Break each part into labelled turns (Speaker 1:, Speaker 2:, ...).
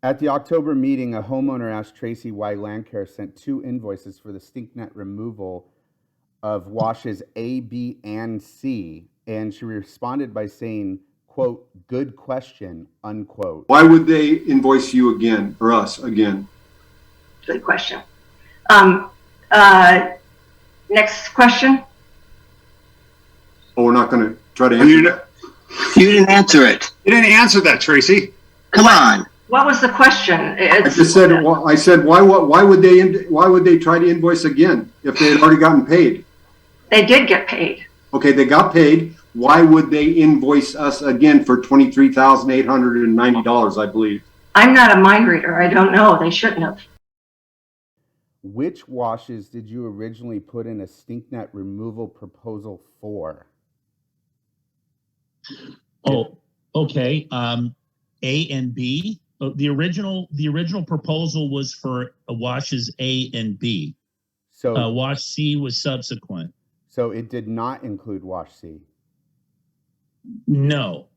Speaker 1: At the October meeting, a homeowner asked Tracy why Landcare sent two invoices for the Stinknet removal of washes A, B, and C, and she responded by saying, quote, good question, unquote.
Speaker 2: Why would they invoice you again or us again?
Speaker 3: Good question. Next question.
Speaker 2: Oh, we're not going to try to answer that.
Speaker 4: You didn't answer it.
Speaker 5: You didn't answer that, Tracy.
Speaker 4: Come on.
Speaker 3: What was the question?
Speaker 2: I said, why would they try to invoice again if they had already gotten paid?
Speaker 3: They did get paid.
Speaker 2: Okay, they got paid. Why would they invoice us again for $23,890, I believe?
Speaker 3: I'm not a mind reader. I don't know. They shouldn't have.
Speaker 1: Which washes did you originally put in a Stinknet removal proposal for?
Speaker 6: Oh, okay. A and B. The original proposal was for washes A and B.
Speaker 1: So
Speaker 6: wash C was subsequent.
Speaker 1: So it did not include wash C.
Speaker 6: No.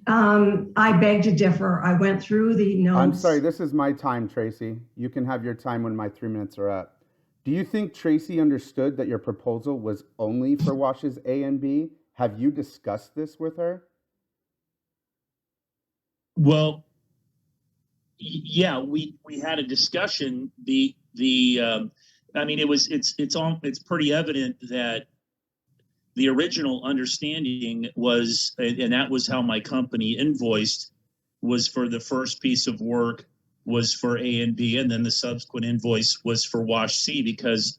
Speaker 7: I beg to differ. I went through the notes.
Speaker 1: I'm sorry, this is my time, Tracy. You can have your time when my 3 minutes are up. Do you think Tracy understood that your proposal was only for washes A and B? Have you discussed this with her?
Speaker 6: Well, yeah, we had a discussion. I mean, it's pretty evident that the original understanding was, and that was how my company invoiced, was for the first piece of work was for A and B, and then the subsequent invoice was for wash C, because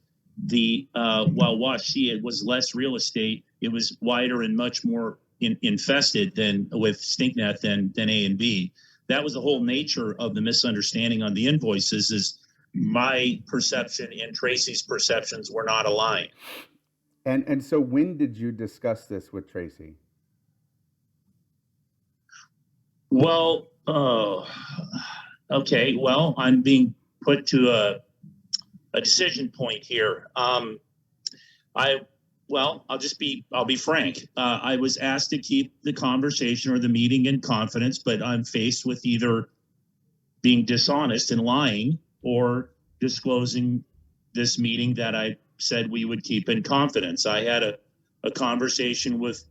Speaker 6: while wash C, it was less real estate, it was wider and much more infested than with Stinknet than A and B. That was the whole nature of the misunderstanding on the invoices, is my perception and Tracy's perceptions were not aligned.
Speaker 1: And so when did you discuss this with Tracy?
Speaker 6: Well, okay. Well, I'm being put to a decision point here. I'll be frank. I was asked to keep the conversation or the meeting in confidence, but I'm faced with either being dishonest and lying or disclosing this meeting that I said we would keep in confidence. I had a conversation with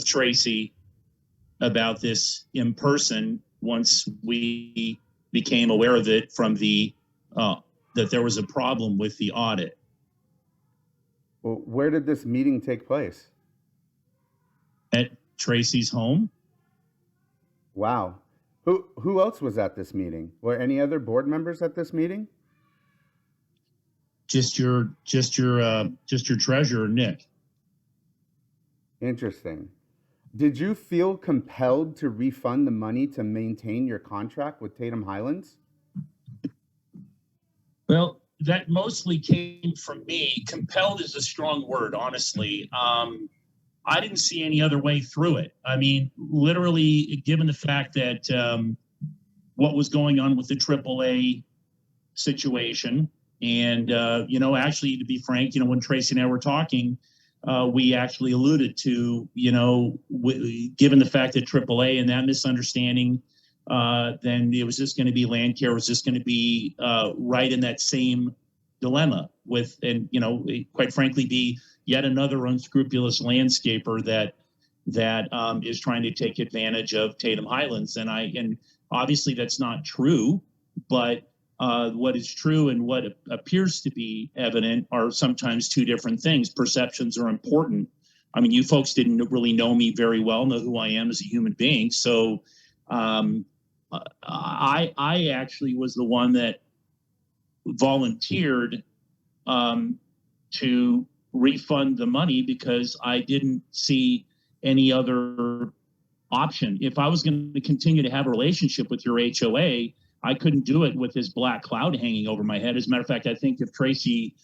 Speaker 6: Tracy about this in person once we became aware of it from that there was a problem with the audit.
Speaker 1: Well, where did this meeting take place?
Speaker 6: At Tracy's home.
Speaker 1: Wow. Who else was at this meeting? Were any other board members at this meeting?
Speaker 6: Just your treasurer, Nick.
Speaker 1: Interesting. Did you feel compelled to refund the money to maintain your contract with Tatum Highlands?
Speaker 6: Well, that mostly came from me. Compelled is a strong word, honestly. I didn't see any other way through it. I mean, literally, given the fact that what was going on with the AAA situation, and actually, to be frank, when Tracy and I were talking, we actually alluded to, given the fact that AAA and that misunderstanding, then it was just going to be Landcare was just going to be right in that same dilemma with, and quite frankly, be yet another unscrupulous landscaper that is trying to take advantage of Tatum Highlands. And obviously that's not true, but what is true and what appears to be evident are sometimes two different things. Perceptions are important. I mean, you folks didn't really know me very well, know who I am as a human being. So I actually was the one that volunteered to refund the money because I didn't see any other option. If I was going to continue to have a relationship with your HOA, I couldn't do it with this black cloud hanging over my head. As a matter of fact, I think if Tracy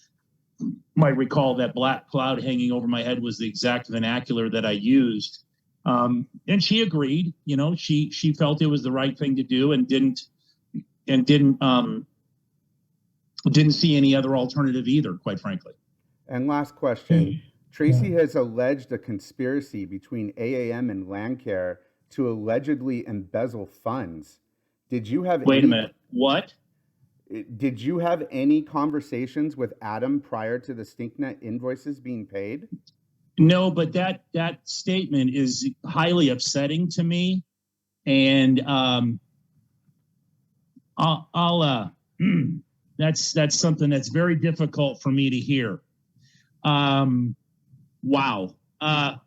Speaker 6: might recall, that black cloud hanging over my head was the exact vernacular that I used. And she agreed. She felt it was the right thing to do and didn't see any other alternative either, quite frankly.
Speaker 1: And last question. Tracy has alleged a conspiracy between AAM and Landcare to allegedly embezzle funds. Did you have
Speaker 6: Wait a
Speaker 1: any,
Speaker 6: minute. What?
Speaker 1: Did you have any conversations with Adam prior to the Stinknet invoices being paid?
Speaker 6: No, but that statement is highly upsetting to me, and I'll that's something that's very difficult for me to hear. Wow.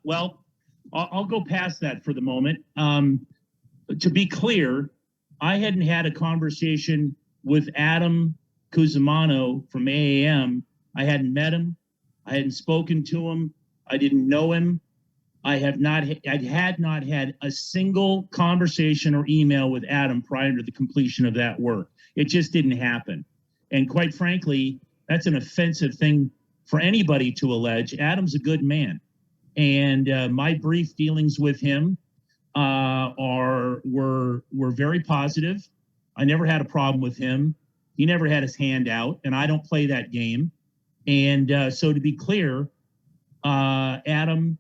Speaker 6: Well, I'll go past that for the moment. To be clear, I hadn't had a conversation with Adam Cusimano from AAM. I hadn't met him. I hadn't spoken to him. I didn't know him. I had not had a single conversation or email with Adam prior to the completion of that work. It just didn't happen. And quite frankly, that's an offensive thing for anybody to allege. Adam's a good man. And my brief dealings with him were very positive. I never had a problem with him. He never had his hand out, and I don't play that game. And so to be clear, Adam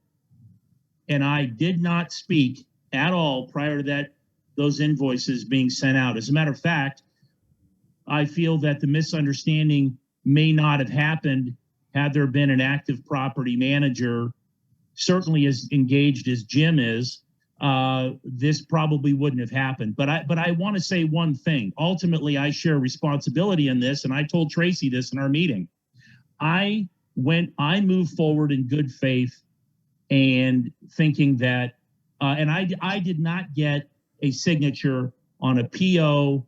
Speaker 6: and I did not speak at all prior to those invoices being sent out. As a matter of fact, I feel that the misunderstanding may not have happened had there been an active property manager, certainly as engaged as Jim is. This probably wouldn't have happened. But I want to say one thing. Ultimately, I share responsibility in this, and I told Tracy this in our meeting. I moved forward in good faith and thinking that, and I did not get a signature on a PO.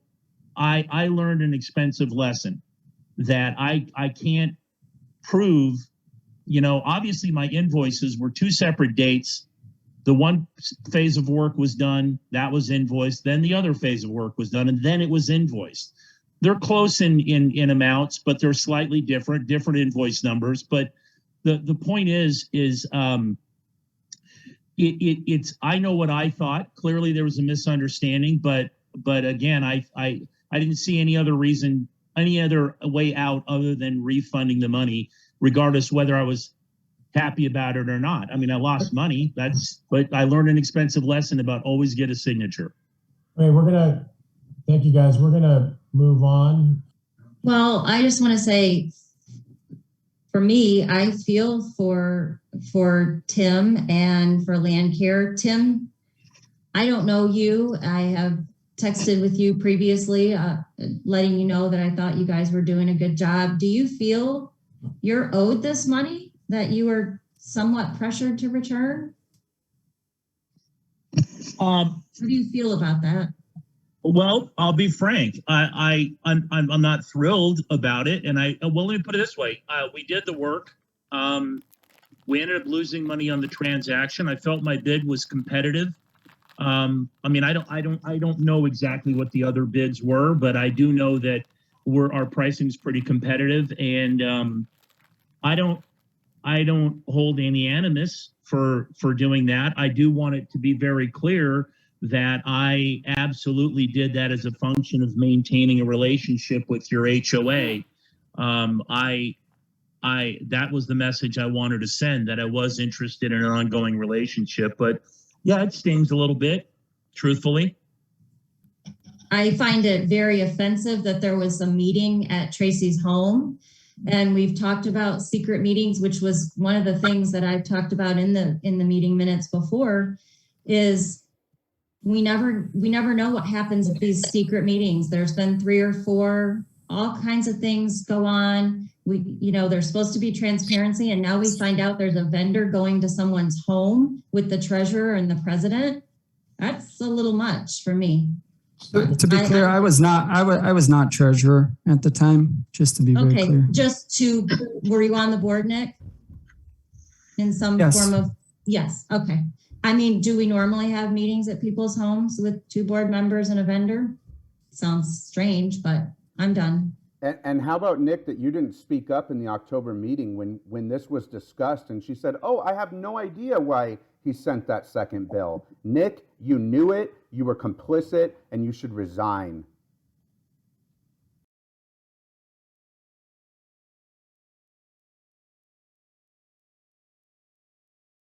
Speaker 6: I learned an expensive lesson that I can't prove. Obviously my invoices were two separate dates. The one phase of work was done, that was invoiced. Then the other phase of work was done, and then it was invoiced. They're close in amounts, but they're slightly different invoice numbers. But the point is it's I know what I thought. Clearly there was a misunderstanding, but again, I didn't see any other reason, any other way out other than refunding the money, regardless whether I was happy about it or not. I mean, I lost money. But I learned an expensive lesson about always get a signature.
Speaker 8: Okay, thank you guys. We're gonna move on.
Speaker 9: Well, I just want to say, for me, I feel for Tim and for Landcare. Tim, I don't know you. I have texted with you previously, letting you know that I thought you guys were doing a good job. Do you feel you're owed this money that you were somewhat pressured to return? How do you feel about that?
Speaker 6: Well, I'll be frank. I'm not thrilled about it, and let me put it this way: we did the work. We ended up losing money on the transaction. I felt my bid was competitive. I mean, I don't know exactly what the other bids were, but I do know that our pricing is pretty competitive, and I don't hold any animus for doing that. I do want it to be very clear that I absolutely did that as a function of maintaining a relationship with your HOA. That was the message I wanted to send, that I was interested in an ongoing relationship. But yeah, it stings a little bit, truthfully.
Speaker 9: I find it very offensive that there was a meeting at Tracy's home, and we've talked about secret meetings, which was one of the things that I've talked about in the meeting minutes before, is we never know what happens at these secret meetings. There's been 3 or 4, all kinds of things go on. There's supposed to be transparency, and now we find out there's a vendor going to someone's home with the treasurer and the president. That's a little much for me.
Speaker 10: To be clear, I was not treasurer at the time, just to be very clear.
Speaker 9: Were you on the board, Nick? In some form of, yes, okay. I mean, do we normally have meetings at people's homes with 2 board members and a vendor? Sounds strange, but I'm done.
Speaker 1: And how about, Nick, that you didn't speak up in the October meeting when this was discussed, and she said, "Oh, I have no idea why he sent that second bill." Nick, you knew it, you were complicit, and you should resign.